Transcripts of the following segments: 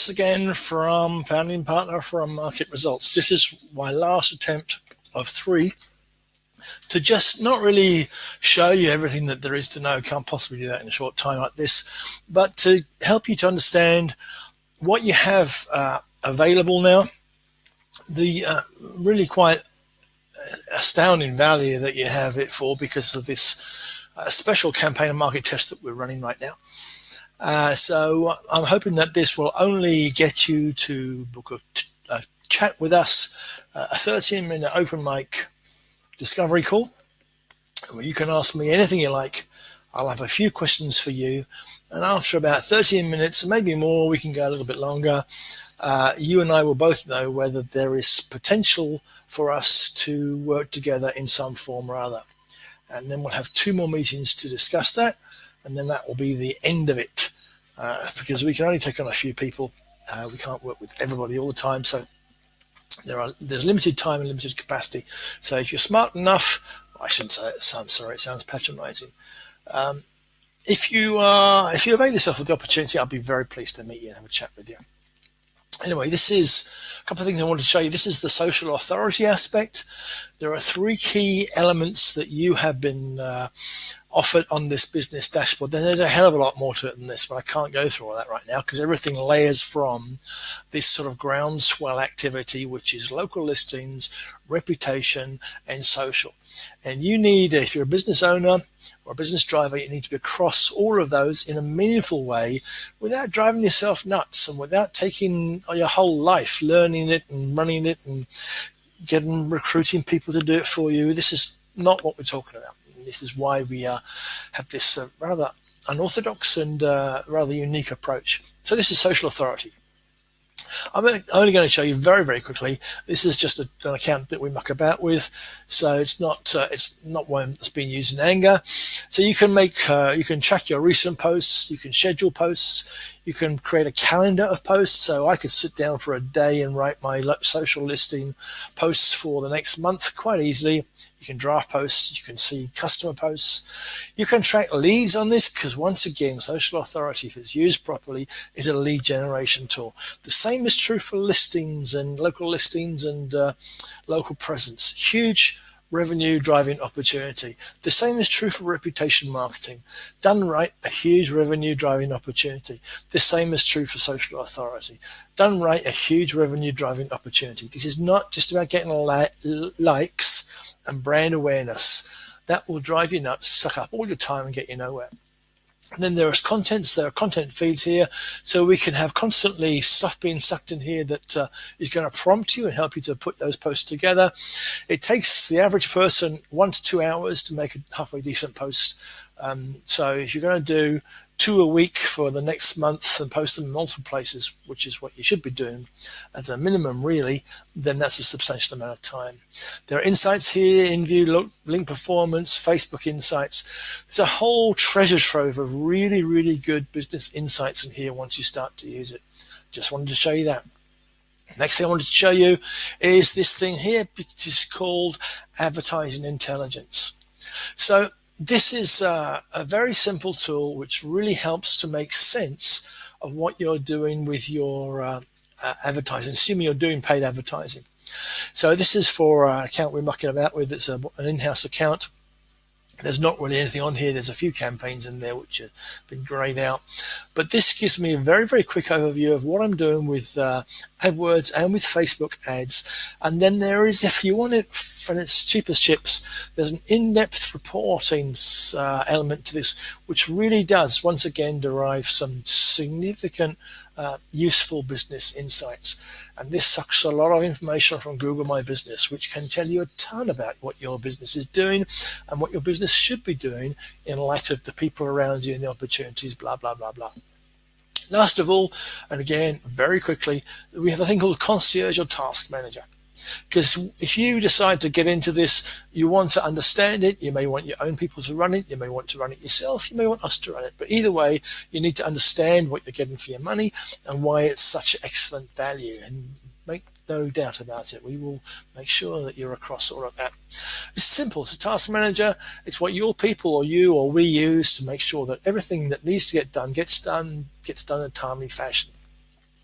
once again from founding partner from Market Results. This is my last attempt of 3 to just not really show you everything that there is to know. Can't possibly do that in a short time like this, but to help you to understand what you have available now, the really quite astounding value that you have it for because of this special campaign and market test that we're running right now. So I'm hoping that this will only get you to book a chat with us, a 13-minute open mic discovery call, where you can ask me anything you like. I'll have a few questions for you, and after about 13 minutes, maybe more, we can go a little bit longer. You and I will both know whether there is potential for us to work together in some form or other. And then we'll have 2 more meetings to discuss that, and then that will be the end of it. Because we can only take on a few people. We can't work with everybody all the time, so there's limited time and limited capacity. So if you're smart enough, I shouldn't say it, I'm sorry, it sounds patronizing. If you avail yourself of the opportunity, I'll be very pleased to meet you and have a chat with you. Anyway, this is a couple of things I wanted to show you. This is the social authority aspect. There are 3 key elements that you have been offered on this business dashboard. Then there's a hell of a lot more to it than this, but I can't go through all that right now because everything layers from this sort of groundswell activity, which is local listings, reputation, and social. And you need, if you're a business owner or a business driver, you need to be across all of those in a meaningful way without driving yourself nuts and without taking your whole life learning it and running it and recruiting people to do it for you. This is not what we're talking about. This is why we have this rather unorthodox and rather unique approach. So this is social authority. I'm only going to show you very, very quickly. This is just an account that we muck about with, so it's not one that's being used in anger. So you can track your recent posts, you can schedule posts, you can create a calendar of posts. So I could sit down for a day and write my social listing posts for the next month quite easily. You can draft posts, you can see customer posts, you can track leads on this because once again, social authority, if it's used properly, is a lead generation tool. The same is true for listings and local local presence. Huge revenue driving opportunity. The same is true for reputation marketing. Done right, a huge revenue driving opportunity. The same is true for social authority. Done right, a huge revenue driving opportunity. This is not just about getting likes and brand awareness. That will drive you nuts, suck up all your time and get you nowhere. And then there are content feeds here, so we can have constantly stuff being sucked in here that is going to prompt you and help you to put those posts together. It takes the average person 1 to 2 hours to make a halfway decent post. So if you're going to do 2 a week for the next month and post them in multiple places, which is what you should be doing as a minimum really, then that's a substantial amount of time. There are insights here, in-view, link performance, Facebook insights. There's a whole treasure trove of really, really good business insights in here once you start to use it. Just wanted to show you that. Next thing I wanted to show you is this thing here, which is called advertising intelligence. So this is a very simple tool which really helps to make sense of what you're doing with your advertising, assuming you're doing paid advertising. So this is for an account we're mucking about with. It's an in-house account. There's not really anything on here. There's a few campaigns in there which have been grayed out. But this gives me a very, very quick overview of what I'm doing with AdWords and with Facebook ads. And then there is, if you want it for its cheapest chips, there's an in-depth reporting element to this, which really does, once again, derive some significant useful business insights. And this sucks a lot of information from Google My Business, which can tell you a ton about what your business is doing and what your business should be doing in light of the people around you and the opportunities, blah, blah, blah, blah. Last of all, and again, very quickly, we have a thing called Concierge or Task Manager. Because if you decide to get into this, you want to understand it. You may want your own people to run it. You may want to run it yourself. You may want us to run it. But either way, you need to understand what you're getting for your money and why it's such excellent value. And make no doubt about it, we will make sure that you're across all of that. It's simple. It's a task manager. It's what your people or you or we use to make sure that everything that needs to get done gets done in a timely fashion.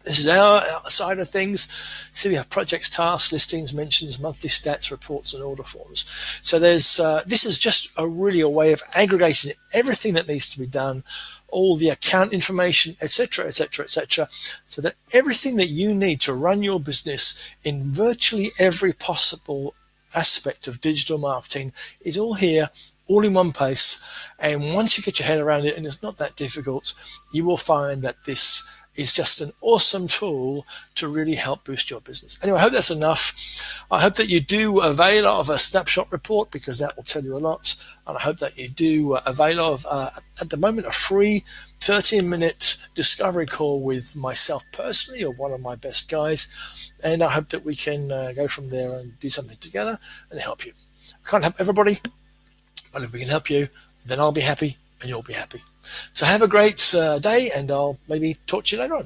This is our side of things. See, we have projects, tasks, listings, mentions, monthly stats, reports, and order forms. So there's this is just really a way of aggregating everything that needs to be done, all the account information, etc., etc., etc., so that everything that you need to run your business in virtually every possible aspect of digital marketing is all here, all in one place. And once you get your head around it, and it's not that difficult, you will find that this is just an awesome tool to really help boost your business. Anyway, I hope that's enough. I hope that you do avail of a snapshot report, because that will tell you a lot. And I hope that you do avail of, at the moment, a free 13-minute discovery call with myself personally, or one of my best guys. And I hope that we can go from there and do something together and help you. I can't help everybody, but if we can help you, then I'll be happy and you'll be happy. So have a great day, and I'll maybe talk to you later on.